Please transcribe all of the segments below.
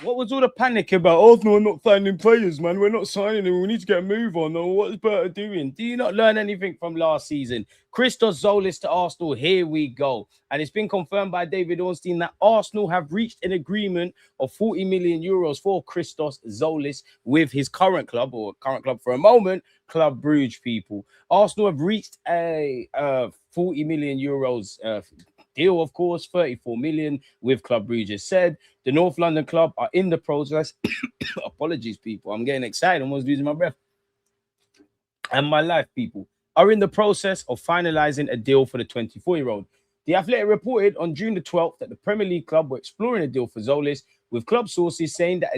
What was all the panic about? Arsenal are not signing players, man. We're not signing them. We need to get a move on. Or what's Berta doing? Do you not learn anything from last season? Christos Tzolis to Arsenal. Here we go. And it's been confirmed by David Ornstein that Arsenal have reached an agreement of 40 million euros for Christos Tzolis with his current club for a moment, Club Brugge, people. Arsenal have reached a 40 million euros deal, of course, 34 million with Club Brugge. As said, the North London club are in the process. Apologies, people. I'm getting excited. I'm almost losing my breath. And my life, people, are in the process of finalizing a deal for the 24-year-old. The Athletic reported on June the 12th that the Premier League club were exploring a deal for Tzolis, with club sources saying that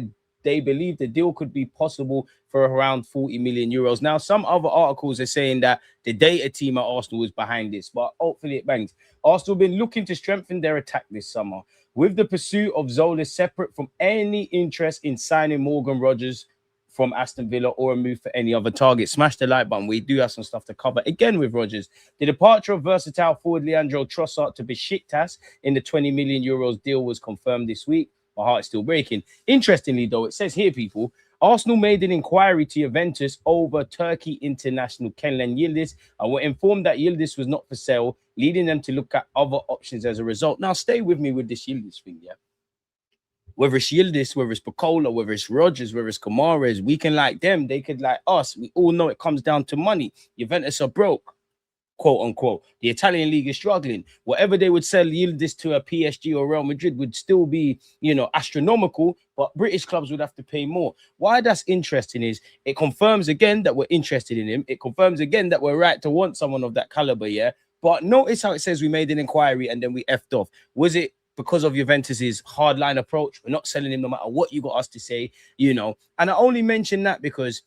they believe the deal could be possible for around 40 million euros. Now, some other articles are saying that the data team at Arsenal is behind this, but hopefully it bangs. Arsenal have been looking to strengthen their attack this summer, with the pursuit of Tzolis separate from any interest in signing Morgan Rogers from Aston Villa or a move for any other target. Smash the like button. We do have some stuff to cover again with Rogers. The departure of versatile forward Leandro Trossard to Besiktas in the 20 million euros deal was confirmed this week. My heart is still breaking. Interestingly, though, it says here, people, Arsenal made an inquiry to Juventus over Turkey international Kenan Yildiz and were informed that Yildiz was not for sale, leading them to look at other options as a result. Now, stay with me with this Yildiz thing, yeah? Whether it's Yildiz, whether it's Bacola, whether it's Rogers, whether it's Kamara, we can like them, they could like us. We all know it comes down to money. Juventus are broke, quote unquote. The Italian league is struggling. Whatever they would sell Yildiz to a PSG or Real Madrid would still be, astronomical, but British clubs would have to pay more. Why that's interesting is it confirms again that we're interested in him. It confirms again that we're right to want someone of that caliber, yeah? But notice how it says we made an inquiry and then we effed off. Was it because of Juventus's hardline approach? We're not selling him no matter what you got us to say, And I only mention that because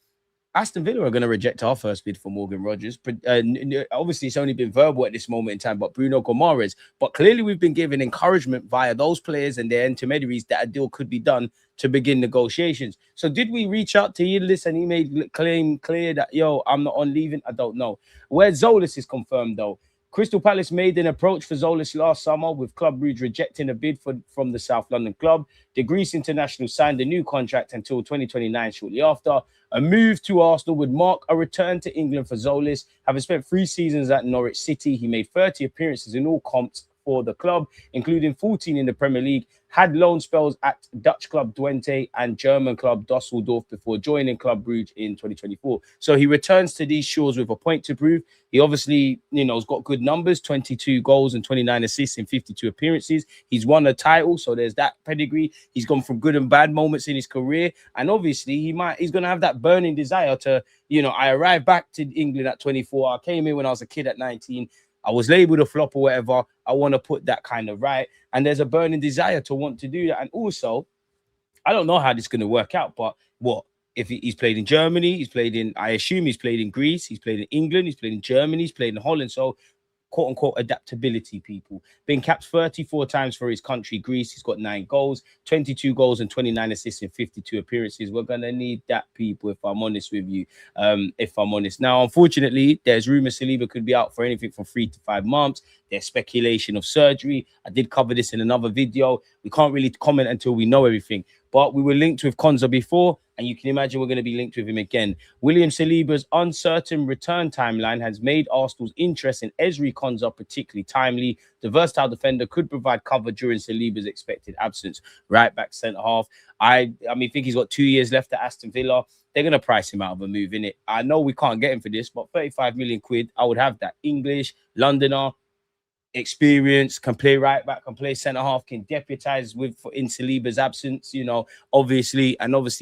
Aston Villa are going to reject our first bid for Morgan Rogers. Obviously, it's only been verbal at this moment in time, but Bruno Gomes. But clearly, we've been given encouragement via those players and their intermediaries that a deal could be done to begin negotiations. So did we reach out to Yildiz and he made claim clear that, I'm not on leaving? I don't know. Where Tzolis is confirmed, though, Crystal Palace made an approach for Tzolis last summer, with Club Brugge rejecting a bid from the South London club. The Greece international signed a new contract until 2029 shortly after. A move to Arsenal would mark a return to England for Tzolis. Having spent 3 seasons at Norwich City, he made 30 appearances in all comps for the club, including 14 in the Premier League, had loan spells at Dutch club Twente and German club Dusseldorf before joining Club Brugge in 2024. So he returns to these shores with a point to prove. He obviously, has got good numbers, 22 goals and 29 assists in 52 appearances. He's won a title, so there's that pedigree. He's gone from good and bad moments in his career, and obviously he's going to have that burning desire to, I arrived back to England at 24. I came in when I was a kid at 19. I was labeled a flop or whatever. I want to put that kind of right. And there's a burning desire to want to do that. And also, I don't know how this is going to work out, but if he's played in Germany, I assume he's played in Greece, he's played in England, he's played in Germany, he's played in Holland. So, quote unquote, adaptability, people. Been capped 34 times for his country, Greece. He's got 9 goals, 22 goals and 29 assists in 52 appearances. We're going to need that, people, if I'm honest with you. Now, unfortunately, there's rumors Saliba could be out for anything from 3 to 5 months. There's speculation of surgery. I did cover this in another video. We can't really comment until we know everything. But we were linked with Konza before, and you can imagine we're going to be linked with him again. William Saliba's uncertain return timeline has made Arsenal's interest in Ezri Konza particularly timely. The versatile defender could provide cover during Saliba's expected absence. Right back, centre half. I think he's got 2 years left at Aston Villa. They're going to price him out of a move, innit? I know we can't get him for this, but 35 million quid, I would have that. English, Londoner, experience, can play right back, can play centre half, can deputize in Saliba's absence, obviously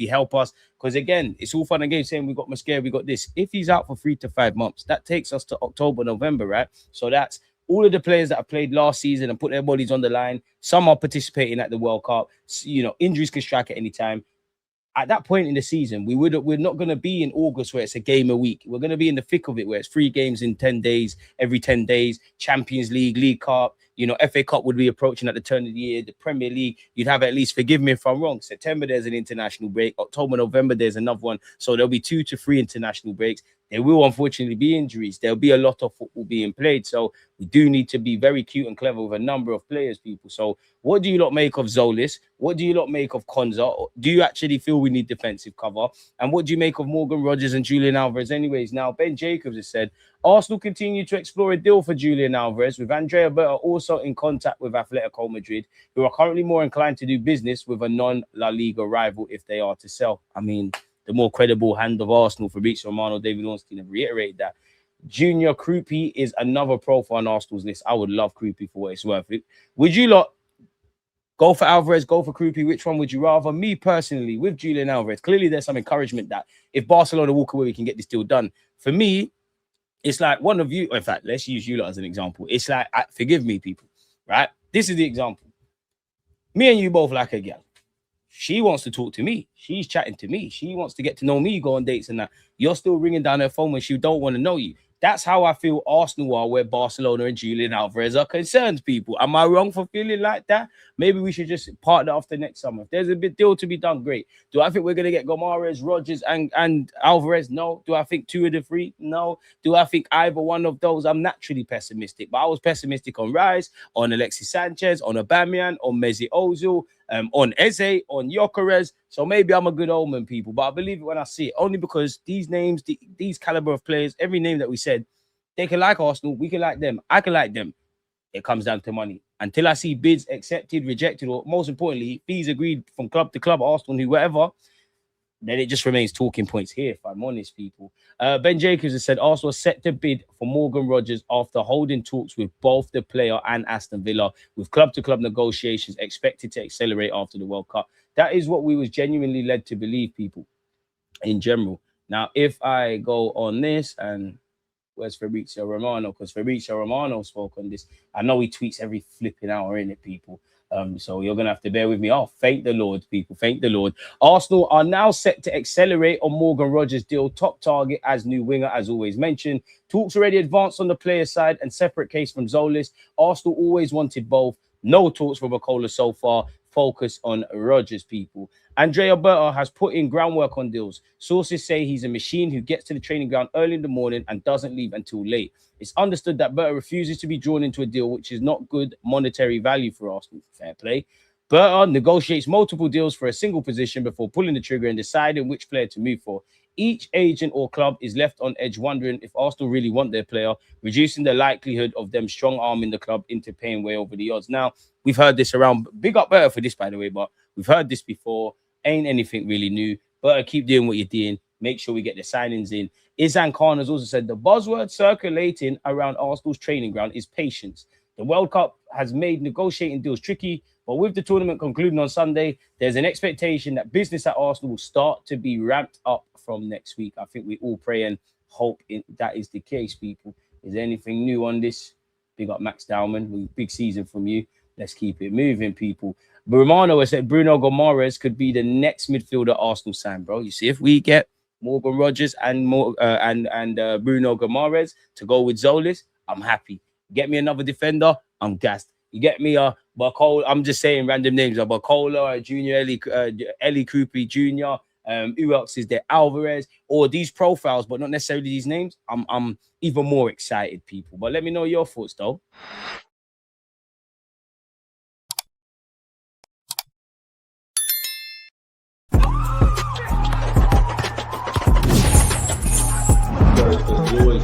help us. Because again, it's all fun and games saying we got Mosquera, we got this. If he's out for 3 to 5 months, that takes us to October, November, right? So that's all of the players that have played last season and put their bodies on the line. Some are participating at the World Cup. Injuries can strike at any time. At that point in the season, we're not going to be in August where it's a game a week. We're going to be in the thick of it where it's 3 games in 10 days, every 10 days, Champions League, League Cup, FA Cup would be approaching at the turn of the year, the Premier League, you'd have at least, forgive me if I'm wrong, September there's an international break, October, November there's another one. So there'll be 2 to 3 international breaks. there will unfortunately be injuries. There'll be a lot of football being played. So we do need to be very cute and clever with a number of players, people. So what do you lot make of Tzolis? What do you lot make of Konza? Do you actually feel we need defensive cover? And what do you make of Morgan Rogers and Julián Álvarez anyways? Now, Ben Jacobs has said, Arsenal continue to explore a deal for Julián Álvarez, with Andrea Berta also in contact with Atlético Madrid, who are currently more inclined to do business with a non-La Liga rival if they are to sell. I mean, the more credible hand of Arsenal, Fabrizio Romano, David Ornstein have reiterated that. Junior Kroupi is another profile on Arsenal's list. I would love Kroupi for what it's worth. Would you lot go for Alvarez, go for Kroupi? Which one would you rather? Me personally, with Julián Álvarez, clearly there's some encouragement that if Barcelona walk away, we can get this deal done. For me, it's like one of you, in fact, let's use you lot as an example. It's like, forgive me, people, right? This is the example. Me and you both like a girl. She wants to talk to me. She's chatting to me. She wants to get to know me, go on dates and that. You're still ringing down her phone when she don't want to know you. That's how I feel Arsenal are where Barcelona and Julián Álvarez are concerned, people. Am I wrong for feeling like that? Maybe we should just partner after next summer. If there's a big deal to be done, great. Do I think we're going to get Gomares, Rogers, and Álvarez? No. Do I think 2 of the 3? No. Do I think either one of those? I'm naturally pessimistic, but I was pessimistic on Rice, on Alexis Sanchez, on Aubameyang, on Mesut Ozil, on Eze, on Gyökeres. So maybe I'm a good omen, people, but I believe it when I see it. Only because these names, these caliber of players, every name that we said, they can like Arsenal, we can like them, I can like them. It comes down to money. Until I see bids accepted, rejected, or most importantly, fees agreed from club to club, Arsenal, whoever, then it just remains talking points here, if I'm honest, people. Ben Jacobs has said Arsenal are set to bid for Morgan Rogers after holding talks with both the player and Aston Villa, with club-to-club negotiations expected to accelerate after the World Cup. That is what we was genuinely led to believe, people, in general. Now, if I go on this, and where's Fabrizio Romano? Because Fabrizio Romano spoke on this. I know he tweets every flipping hour, in it, people. So you're going to have to bear with me. Oh, thank the Lord, people. Thank the Lord. Arsenal are now set to accelerate on Morgan Rogers' deal. Top target as new winger, as always mentioned. Talks already advanced on the player side, and separate case from Tzolis. Arsenal always wanted both. No talks for Bacola so far. Focus on Rogers, people. Andrea Berta has put in groundwork on deals. Sources say he's a machine who gets to the training ground early in the morning and doesn't leave until late. It's understood that Berta refuses to be drawn into a deal which is not good monetary value for Arsenal. Fair play. Berta negotiates multiple deals for a single position before pulling the trigger and deciding which player to move for. Each agent or club is left on edge wondering if Arsenal really want their player, reducing the likelihood of them strong-arming the club into paying way over the odds. Now, we've heard this around. Big up Berta for this, by the way, but we've heard this before. Ain't anything really new. Berta, keep doing what you're doing. Make sure we get the signings in. Izan Khan has also said the buzzword circulating around Arsenal's training ground is patience. The World Cup has made negotiating deals tricky, but with the tournament concluding on Sunday, there's an expectation that business at Arsenal will start to be ramped up from next week. I think we all pray and hope that is the case, people. Is there anything new on this? Big up Max Dowman. Big season from you. Let's keep it moving, people. Romano has said Bruno Gomares could be the next midfielder Arsenal sign, bro. You see, if we get Morgan Rogers and Bruno Gomares to go with Tzolis, I'm happy. Get me another defender, I'm gassed. You get me a Bacola, I'm just saying random names, a Bacola, a Junior Eli Kroupi Jr., who else is there? Alvarez, or these profiles, but not necessarily these names. I'm even more excited, people. But let me know your thoughts, though. Always